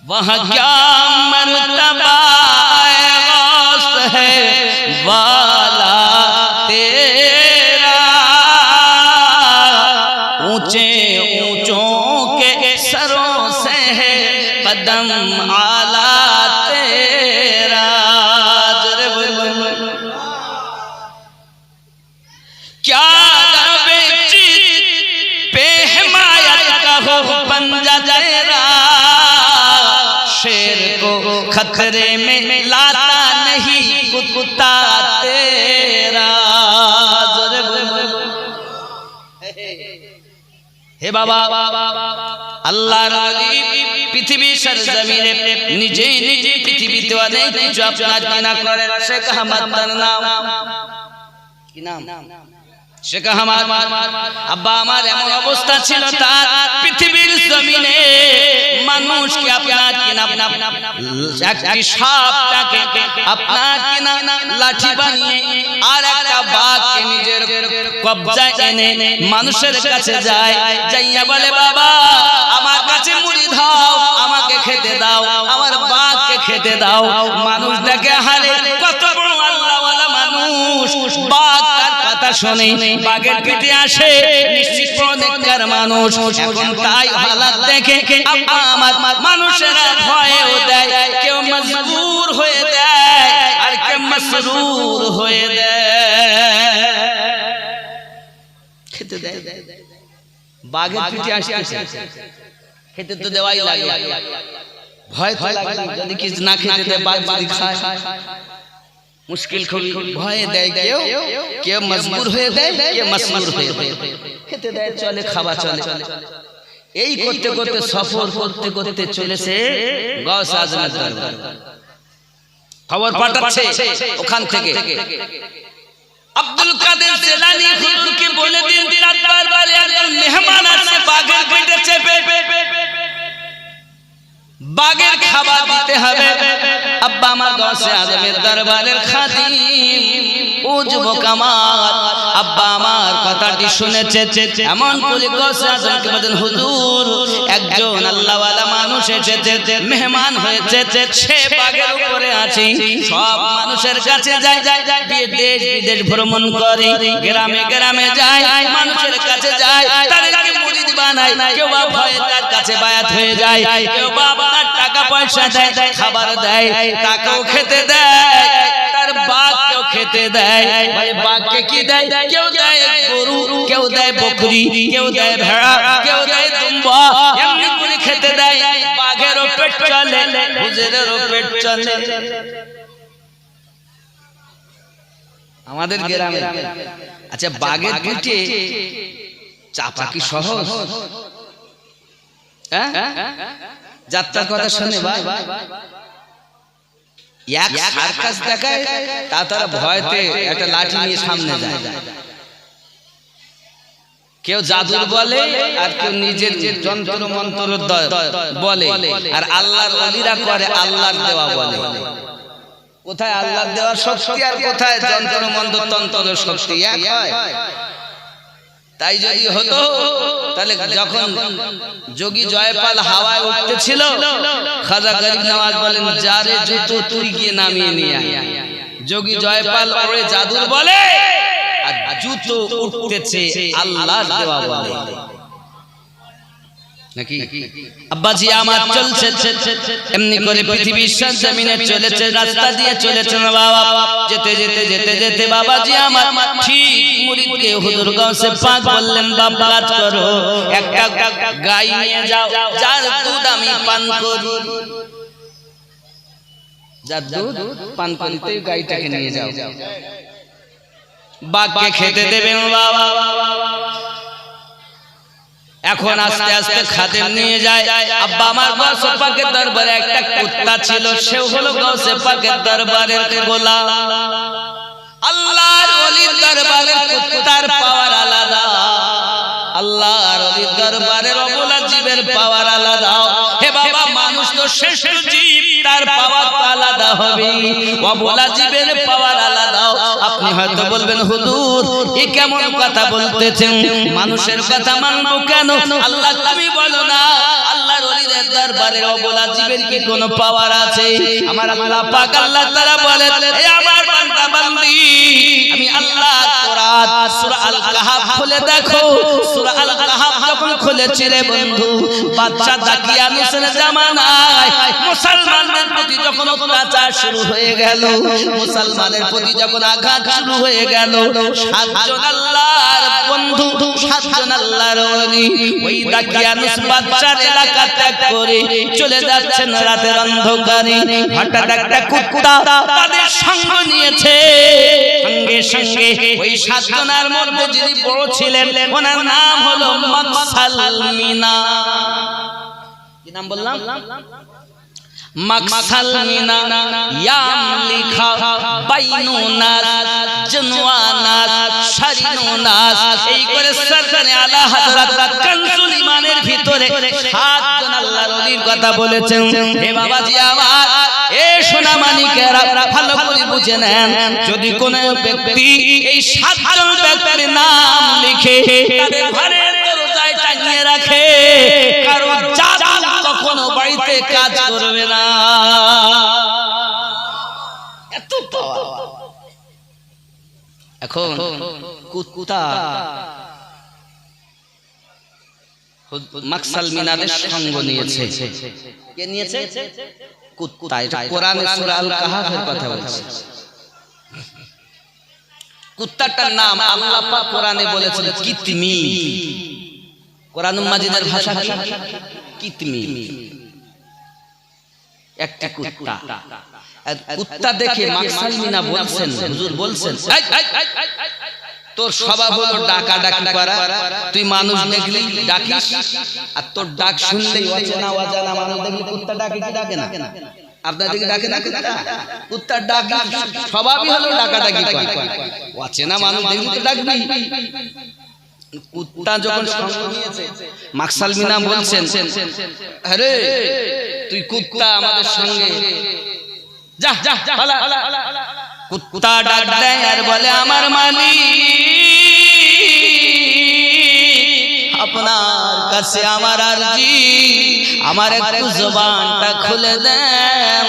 वहाँ क्या मर्तबा है वाला तेरा ऊंचे ऊंचों के सरों से है कदम आला तेरा क्या पे हिमायत का हो पंजा तेरा शेर को खतरे में लाता नहीं कुत्ता तेरा हे बाबा আল্লাহ পৃথিবীর সরজমিনে নিজে নিজে পৃথিবীতে অনেক কিছু আপনার কিনা করেন শেখ আহমদ তার নাম কি নাম শেখ আহমদ আব্বা আমার এমন অবস্থা ছিল তার পৃথিবীর জমিনে মানুষকে আপনার কিনা একটি সাপটাকে আপনার কিনা লাঠি বানিয়ে আর একটা বাঘকে নিজের কবজায় এনে মানুষের কাছে যায় যাইয়া বলে বাবা আমার কাছে মুড়ি দাও আমাকে খেতে দাও আমার বাঘকে খেতে দাও মানুষ দেখে হারে কত বড় আল্লাহওয়ালা মানুষ বাঘ তার কথা শুনে বাঘের পিঠে আসে নিশ্চিত নেককার মানুষ এখন তাই হালাত দেখে আমার মানুষেরা ভয়ও দেয় কেউ মজবুর হয়ে দেয় আর কেউ মসরুর হয়ে দেয় খেতে দেয় বাঘের পিঠে আসে খেতে তো দেওয়াই লাগে ভয় তো লাগে যদি কিছু না খেতে দেয় বাঘ যদি খায় মুশকিল খুবই ভয় দেয় কেউ কেউ মজবুর হয়ে দেয় কেউ মসরুর হয়ে দেয় খেতে দেয় চলে খাওয়া চলে এই করতে করতে সফর করতে করতে চলেছে গৌস আজমের দরবার খবর পাঠাচ্ছে ওখান থেকে আব্দুল কাদের জিলানী হুজুরকে বলে দিন তার দরবারে একজন মেহমান আসছে বাঘের পেটে চেপে বাঘের খাবার দিতে হবে আব্বা আমার গৌসে আজমের দরবারের খাদিম ও যুবক আমার আব্বা আমার কথাটি শুনেছে এমন করে গৌসে আজমকে বলেন হুজুর একজন আল্লাহওয়ালা মানুষ এসেছে মেহমান হয়েছে সে বাঘের উপরে আছে সব মানুষের কাছে যায় দেশ বিদেশ ভ্রমণ করে গ্রামে গ্রামে যায় মানুষের কাছে যায় তাদেরকে মুরিদ বানায় কেউ বা ভয়ে তার কাছে বায়াত হয়ে যায় কেউ বা আপনার টাকা পয়সা দেয় খাবার দেয় তাকেও খেতে দেয় তার বাঘকেও খেতে দেয় ভাই বাঘকে কি দেয় কেউ দেয় গরু কেউ দেয় বকরি কেউ দেয় ভেড়া কেউ দেয় দুম্বা এমনি করে খেতে দেয় বাঘেরও পেট চলে হুজুরেরও পেট চলে আমাদের গ্রামে আচ্ছা বাঘের পেটে চাপা কি সহজ হ্যাঁ যাত্রার কথা শুনে ভাই এক সার্কাস দেখায় তারা ভয়তে একটা লাঠি নিয়ে সামনে যায় কেউ জাদুর বলে আর কেউ নিজের যন্ত্র মন্ত্র বলে আর আল্লাহর ওলিরা করে আল্লাহর দেওয়া বলে কোথায় আল্লাহর দেওয়া শক্তি আর কোথায় যন্ত্র মন্ত্র তন্ত্রের শক্তি এক হয় তাই যদি হতো তাহলে যখন যোগী জয়পাল হাওয়ায় উঠতেছিল খাজা গরিব নওয়াজ বলেন যারে জুতো তুই গিয়ে নামিয়ে নিয়ে আয় যোগী জয়পাল ওরে জাদুর বলে আর জুতো উঠতেছে আল্লাহর দেওয়া বলে নাকি আব্বাজি আমার চলছে এমনি করে পৃথিবীর জমিনে চলেছে রাস্তা দিয়ে চলেছে বাবা যেতে যেতে যেতে যেতে বাবাজি আমার ঠিক মুরিদকে হুজুর গাউসে পাক বললেন বাবা কাজ করো একটা গাই নিয়ে যাও যার দুধ আমি পান করি যার দুধ পান করিতে গাইটাকে নিয়ে যাও বাঘকে খেতে দেবেন বাবা এখন আস্তে আস্তে খাদেম নিয়ে যায় আব্বা আমার গৌসে পাকের দরবারে একটা কুত্তা ছিল সেও হলো গৌসে পাকের দরবারের গোলাম আল্লাহর ওলির দরবারের কুত্তার পাওয়ার আলাদা আল্লাহর ওলির দরবারের অবলা জীবের পাওয়ার আলাদা। হে বাবা, মানুষ তো শ্রেষ্ঠ জীব, তার পাওয়ার তো আলাদা হবে, অবলা জীবের পাওয়ার আলাদা। আপনি হয়তো বলবেন, হুজুর এ কেমন কথা বলতেছেন, মানুষের কথা মানবো কেন? আল্লাহ তুমি বলো না, আল্লাহর ওলিদের দরবারে অবলা জীবের কি কোনো পাওয়ার আছে? আমার আল্লাহ পাক আল্লাহ তাআলা বলেন, এ আমার বান্দা বান্দি, আমি আল্লাহ কোরআন সূরা আল কাহাফ খুলে দেখো। সূরা আল কাহাফ যখন খুলেছে রে বন্ধু, বাদশা দাকিয়ানুসের জামানায় মুসলমানদের প্রতি যখন অত্যাচার শুরু হয়ে গেল, মুসলমানের প্রতি যখন আঘাত শুরু হয়ে গেল, সাতজন আল্লাহর বন্ধু, সাতজন আল্লাহর ওলি ওই দাকিয়ানুস বাদশার এলাকা ত্যাগ করে চলে যাচ্ছেন রাতের অন্ধকারে। হঠাৎ একটা কুত্তা তাদের সঙ্গ নিয়েছে। সঙ্গে সঙ্গে ওই সাতজনের মধ্যে যিনি বড় ছিলেন, ওনার নাম হলো মাকসালমিনা। কি নাম বললাম? মাকসালমিনা। ইয়ামলিখা বাইনুনাস জনওয়ানাস শারিনুনাস, এই করে সরকারে আলা হযরত কানজুল ইমানের ভিতরে সাতজন আল্লাহর ওলির কথা বলেছেন। হে বাবাজি আমার, এ সোনা মানিকেরা ভালো করে বুঝে নেন, যদি কোন ব্যক্তি এই সাতজন ব্যক্তির নাম লিখে তাদের ঘরের দরজায় টাঙিয়ে রাখে, কারণ জাদু কখনো বাড়িতে কাজ করবে না। এত পাওয়ার। এখন কুত্তা মাকসালমিনাদের সঙ্গ নিয়েছে। কে নিয়েছে? কুত্তা। এটা কোরআনে সূরা আল কাহাফের কথা বলছে। কুত্তাটার নাম আল্লাহ পাক কোরআনে বলেছেন কিতমির। কোরআনুল মাজিদের ভাষা কি? কিতমির। একটা কুত্তা। কুত্তা দেখে মাকসালমিনা বলছেন, হুজুর বলছেন, তোর স্বভাব হলো ডাকাডাকি করা, তুই মানুষ দেখলেই ডাকিস, আর তোর ডাক শুনলেই অচেনা অজানা মানুষ দেখলে কুত্তা ডাকে কি ডাকে না? আপনাদেরকে ডাকে না কুত্তা? কুত্তার ডাক স্বভাবই হলো ডাকাডাকি করা, অচেনা মানুষ দেখলে তো ডাকবি। কুত্তা যখন সঙ্গ নিয়েছে, মাকসালমিনা বলছেন, আরে তুই কুত্তা আমাদের সঙ্গে যা যা পালা। কুত্তা ডাক দেয় আর বলে, আমার মালিক, আপনার কাছে আমার আরজি, আমার একটু জবানটা খুলে দেন,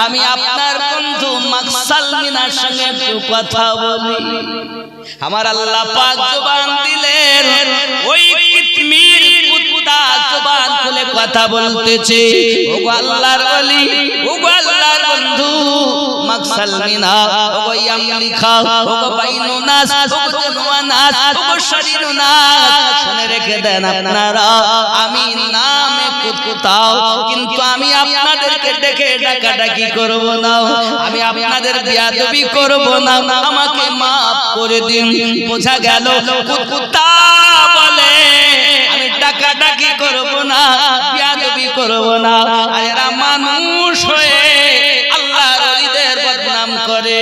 আমি আপনার বন্ধু মাকসালমিনার সঙ্গে একটু কথা বলি। আমার আল্লাহ পাক জবান দিলেন, ওই কিতমির কুত্তা জবান খুলে কথা বলতেছে। ওগো আল্লাহর ওলি, ওগো আল্লাহর বন্ধু মাকসালমিনা, ওগো ইয়ামলিখা, ওগো বাইনুনাস, ওগো জনওয়ানাস, ওগো শারিনুনাস, শুনে রেখে দেন আপনারা, আমি নামে কুত্তা, কিন্তু আমি আপনাদেরকে দেখে ডাকাডাকি করব না, আমি আপনাদের বেয়াদবি করব না, আমাকে মাফ করে দিন। বোঝা গেল কুত্তা বলে, আমি ডাকাডাকি করব না, বেয়াদবি করব না, আর এরা মানুষ হয়ে আল্লাহর ওলিদের বদনাম করে।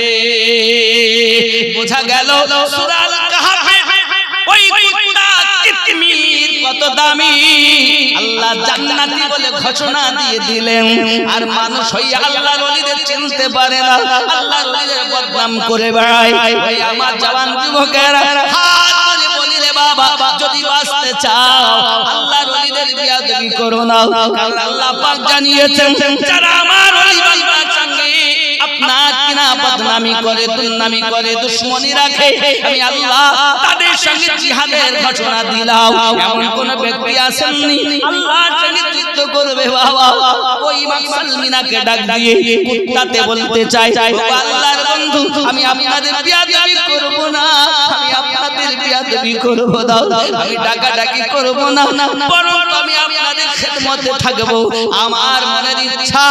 বোঝা গেল সূরা আল কাহাফে ওই কুত্তা কিতমির কত দামি, আল্লাহ জান্নাতি বলে ঘোষণা দিয়ে দিলেন। আর মানুষ হইয়া আল্লাহর ওলিদের চিনতে পারে না, আল্লাহর ওলিদের বদনাম করে বেড়ায়। ভাই আমার জওয়ান যুবকেরা, হাত ধরে বলি রে বাবা, যদি বাঁচতে চাও আল্লাহর ওলিদের বেয়াদবি করো না, কারণ আল্লাহ পাক জানিয়েছেন, যারা আমার ওলি বান্দার সঙ্গে আপনার কিনা বদনামি করে, দুর্নামি করে, দুশমনি রাখে, আমি আল্লাহ তাদের সঙ্গে জিহাদের ঘোষণা দিলাম। এমন কোন ব্যক্তি আসেননি আল্লাহর সঙ্গে যুদ্ধ করবে বাবা। ওই মাকসালমিনাকে ডাক দিয়ে কুত্তাতে বলতে চাই, আল্লাহর বন্ধু, আমি আপনাদের বেয়াদবি করব না, আমি আপনাদের বেয়াদবি করব না, আমি ডাকাডাকি করব না, বরং আমি আপনাদের খেদমতে থাকব। আমার মনের ইচ্ছা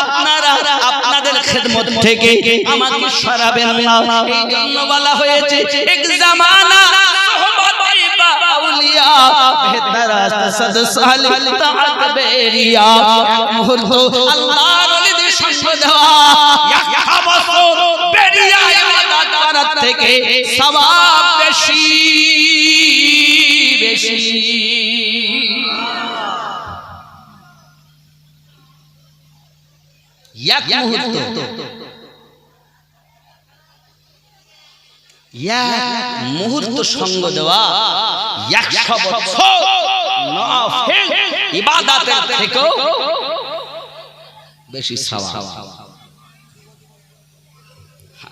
আপনারা আপনাদের খেদমত থেকে আমাকে সরাবেন না। এই জন্য বলা হয়েছে, এক জামানা সোহবতে বাউলিয়া বেহতর আসদ সালিহ তাআত বেরিয়া, এক মুহূর্ত আল্লাহর ওলিদের সঙ্গ দেওয়া একটা বছর বেরিয়া ইবাদত করার থেকে সওয়াব বেশি বেশি। এক মুহূর্ত, মুহূর্ত সঙ্গ দেওয়া 100 বছর নফল ইবাদতের থেকেও বেশি সওয়াব।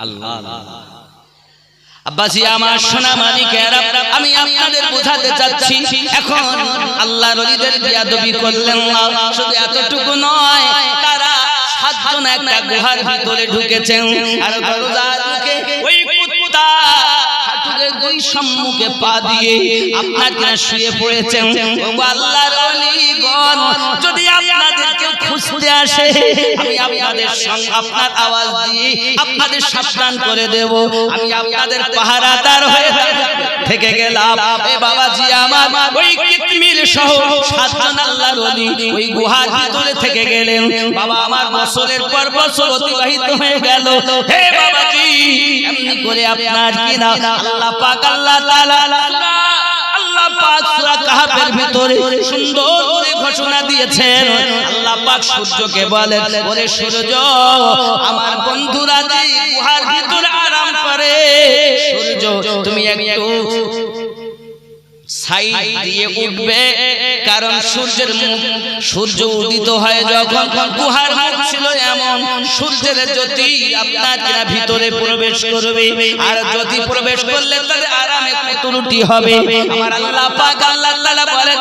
আল্লাহ আব্বাজি আমার সোনা মানিকেরা, আমি আপনাদের বোঝাতে চাচ্ছি, এখন আল্লাহর ওলিদের বিয়াদবি করলেন না, শুধু এতটুকু নয়, তারা 7 জন একটা গুহার ভিতরে ঢুকেছেন, আর দরজার মুখে ওই কুত্তা হাঁটুর দুই সম্মুখে পা দিয়ে আপনারা শুয়ে পড়েছেন। ও আল্লাহর ওলিগণ, যদি আপনাদের কেউ খুঁজতে আসে, আমি আপনাদের সঙ্গে আপনার আওয়াজ দিয়ে আপনাদের সাবধান করে দেব। আমি আপনাদের পাহারাদার হয়ে থেকে গেলাম। এ বাবাজি আমার, ওই কিতমির সহ 7 জন আল্লাহর ওলি ওই গুহার ভিতরে থেকে গেলেন। বাবা আমার বছরের পর বছর অতিবাহিত হয়ে গেল। হে বাবাজি, এমনি করে আপনার কিনা আল্লাহ পাক, আল্লাহ তাআলা, আল্লাহ পাক সূরা কাহফের ভিতরে সুন্দর করে ঘোষণা দিয়েছেন। আল্লাহ পাক সূর্যকে বলেন, ওরে সূর্য, আমার বন্ধুরা যে গুহার ভিতরে আরাম করে, সূর্য তুমি একটু সাইড দিয়ে উঠবে, কারণ সূর্য উদিত হয় যখন, গুহার মুখ ছিল এমন, সূর্যের জ্যোতি আপনার ভিতরে প্রবেশ করবে, আর জ্যোতি প্রবেশ করলে তাদের আরামে ত্রুটি হবে। আমার আল্লাহ পাক, আল্লাহ তাআলা বলেন,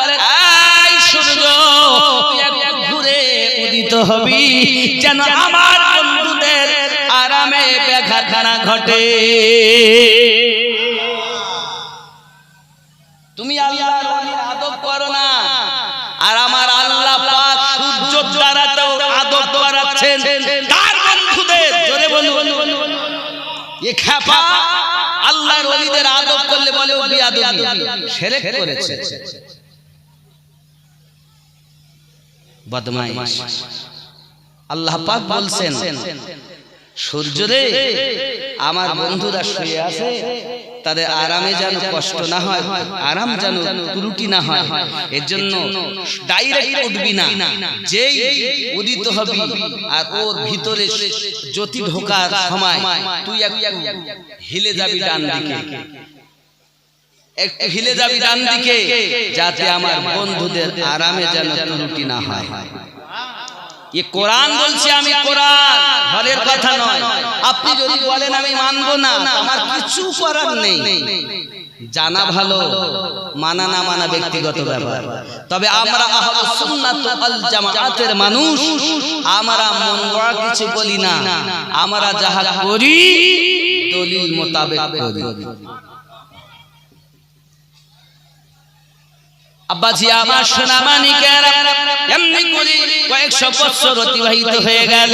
এই সূর্য তুই একটু ঘুরে উদিত হবি, যেন আমার বন্ধুদের আরামে ব্যাঘাত না ঘটে। তুমি আল্লাহর ওলির আদব করো না, আর আমার আল্লাহ পাক সূর্য দ্বারাতেও আদব করাচ্ছেন তার বন্ধুদের। জোরে বলুন, এ খেপা আল্লাহর ওলিদের আদব করলে বলে ও বিয়াদবি, শিরক করেছে, বদমাইশ। আল্লাহ পাক বলছেন, সূর্য রে, আমার বন্ধুরা শুয়ে আছে, তাদের আরামে যেন কষ্ট না হয়, আরাম যেন ত্রুটি না হয়, এর জন্য ডাইরেক্ট উঠবি না, যেই উদিত হবি আর ওর ভিতরে জ্যোতি ঢোকার সময় তুই একটু হিলে যাবি ডান দিকে, একটু হিলে যাবি ডান দিকে, যাতে আমার বন্ধুদের আরামে যেন ত্রুটি না হয়। ये কোরআন বলছে, আমি কোরআন, ঘরের কথা নয়। আপনি যদি বলেন আমি মানবো না, আমার কিছু করার নেই। জানা ভালো, মানা না মানা ব্যক্তিগত ব্যাপার। তবে আমরা আহলুস সুন্নাত ওয়াল জামাআতের মানুষ, আমরা মন গড়া কিছু বলি না, আমরা যাহা করি দলিল মোতাবেক করি। আব্বাজি আমার সোনা মানিকেরা, এমনি করে কয়েকশো বছর অতিবাহিত হয়ে গেল।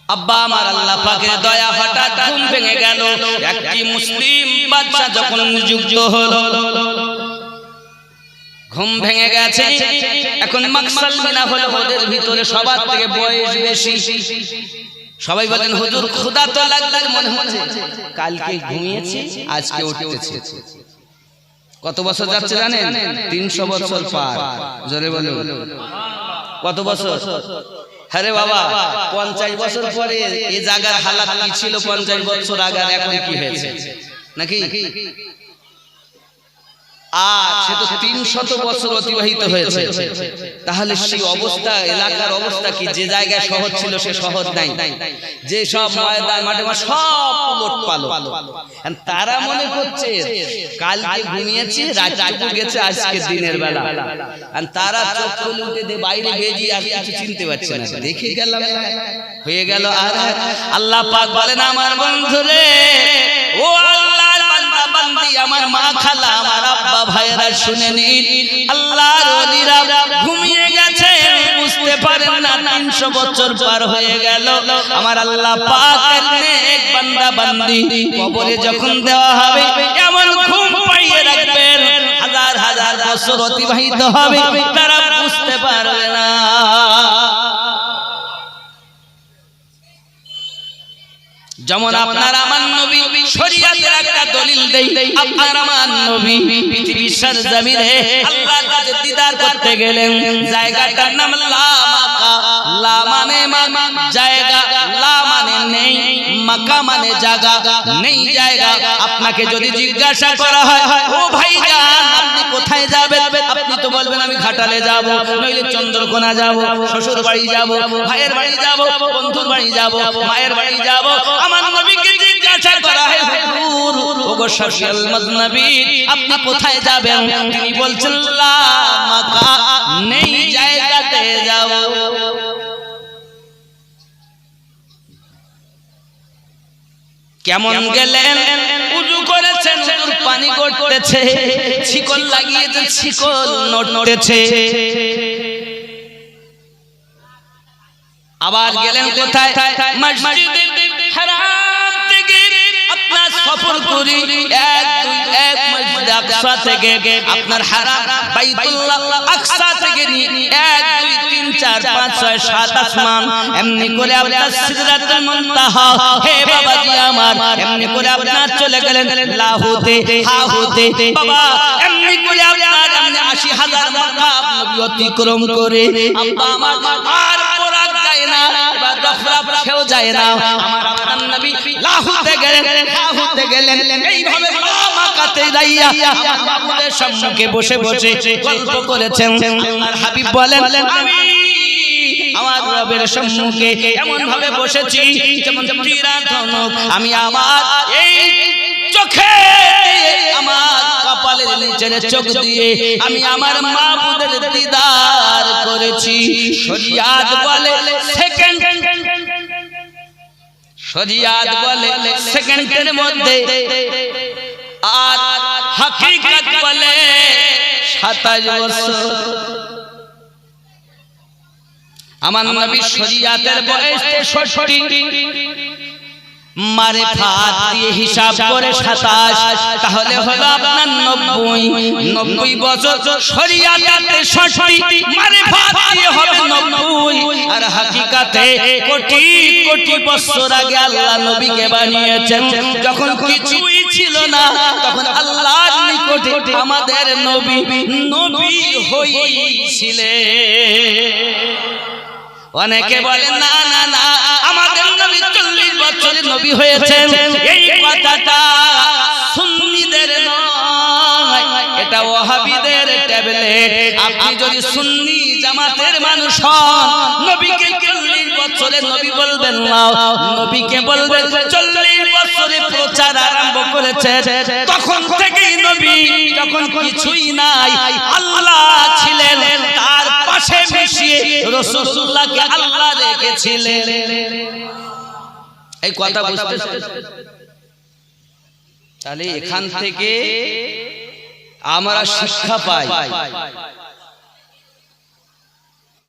আব্বা আমার আল্লাহ পাকের দয়া, হঠাৎ ঘুম ভেঙে গেল। একটি মুসলিম বাদশা যখন নিযুক্ত হলো, ঘুম ভেঙে গেছে। এখন মাকসাল মিনা হলো, ওদের ভিতরে সবার থেকে বয়স বেশি। সবাই বলেন, হুজুর ক্ষুধা তো লাগবে মনে হচ্ছে, কালকে ঘুমিয়েছি আজকে উঠতেছে। কত বছর যাচ্ছে জানেন? 300 বছর পার। জোরে বলুন, কত বছর? আরে বাবা, 50 বছর পরে এই জায়গার হালাত কি ছিল 50 বছর আগে, এখন কি হয়েছে নাকি? আর সে তো 300 বছর অতিবাহিত হয়েছে। তাহলে সেই অবস্থা, এলাকার অবস্থা কি? যে জায়গায় শহর ছিল সে শহর নাই, যে সব ময়দান মাঠে সব উলটপালট। তারা মনে করছে কালকে ঘুমিয়েছে, রাতটুকু গেছে আজকে দিনের বেলা। আর তারা চোখ খুলে উঠে দিয়ে বাইরে বেরিয়ে আর কিছু চিনতে পারছে না। দেখে গেলাম হয়ে গেল। আর আল্লাহ পাক বলেন, আমার বন্ধুরে, ও আল্লাহর বান্দা বান্দি, আমার মা খালা, আমার আব্বা ভাইরা শুনে নিন, আল্লাহর ওলিরা ঘুমিয়ে গেছে, বুঝতে পারেন না 300 বছর পার হয়ে গেল। আমার আল্লাহ পাকের নেক বান্দা বান্দি কবরে যখন দেওয়া হবে, এমন ঘুম পাইয়ে রাখবেন, হাজার হাজার বছর অতিবাহিত হবে, তারা বুঝতে পারবে না। যেমন আপনার আমার নবী শরীয়তের একটা দলিল দেই আপনার আমার নবী পৃথিবীর সরজমিনে আল্লাহর কাছে দিদার করতে গেলেন জায়গাটার নাম লা মাকা লা মানে জায়গা লা মানে নেই মাকা মানে জায়গা নেই জায়গা আপনাকে যদি জিজ্ঞাসা করা হয় ও ভাইজান আপনি কোথায় যাবেন আপনি তো বলবেন আমি ঘাটালে যাব নইলে চন্দ্রকোনা যাব শ্বশুর বাড়ি যাব ভাইয়ের বাড়ি যাব বন্ধুর বাড়ি যাব মায়ের বাড়ি যাব আমার নবীকে জিজ্ঞাসা করা হয় হুজুর ওগো শাফিউল মুযনিবিন আপনি কোথায় যাবেন তিনি বলছেন লা মাকা নেই জায়গাতে যাব কেমন গেলেন উযু করেছেন হুজুর পানি গড়তেছে শিকল লাগিয়েছে শিকল নড়তেছে আবার গেলেন কোথায় মসজিদে হারাম থেকে আপনার সফর করি এক মসজিদ আকসা থেকে আপনার হারাম বাইতুল্লাহ আকসা থেকে 1 2 3 4 5 6 7 আসমান এমনি করে আপনার সিদরাতুল মুনতাহা হে বাবাজি আমার এমনি করে আপনার চলে গেলেন লাহুতে হাহুতে বাবা এমনি করে আপনার 80,000 মাকাম নবী অতিক্রম করে আব্বা আমার আর পরাগ যায় না বা দফরাব সেও যায় না আমার আপনার নবী লাহুতে গেলেন এইভাবে মাকাতে যাইয়া মাহবুবের সম্মুখে বসে বসে গল্প করেছেন আল্লাহর হাবিব বলেন আমি আমার রবের সম্মুখে এমন ভাবে বসেছি যেমন চিরাধনুক আমি আমার এই চোখে আমার কপালের নিচের চোখ দিয়ে আমি আমার মাহবুবের দিদার করেছি শরিয়াত বলে সেকেন্ড শরিয়াত বলে সেকেন্ডের মধ্যে আর হাকিকত বলে 27 বছর আমার নবী শরিয়াতের বয়স 63 মারিফাত দিয়ে হিসাব করে 27 তাহলে হলো আপনার 90 বছর শরিয়াতে 63 মারিফাত দিয়ে হবে 90 আর হাকিকাতে কোটি কোটি বছর আগে আল্লাহ নবীকে বানিয়েছেন যখন কিছুই ছিল না তখন আল্লাহর নিকটে আমাদের নবী হয়েছিলেন অনেকে বলে না না না আমাদের নবী 40 বছরের নবী হয়েছেন এই কথাটা সুন্নিদের নয় এটা ওয়াহাবিদের ট্যাবলেট আপনি যদি সুন্নি জামাতের মানুষ হন নবীকে 40 বছরের নবী বলবেন না নবীকে বলবেন 40 বছরে প্রচার আরম্ভ করেছে তখন থেকেই নবী যখন কিছুই নাই আল্লাহ ছিলেন তার পাশে মিশিয়ে রাসূলুল্লাহকে আল্লাহ রেখেছিলেন এই কথা বুঝতেছেন তাহলে এখান থেকে আমরা শিক্ষা পাই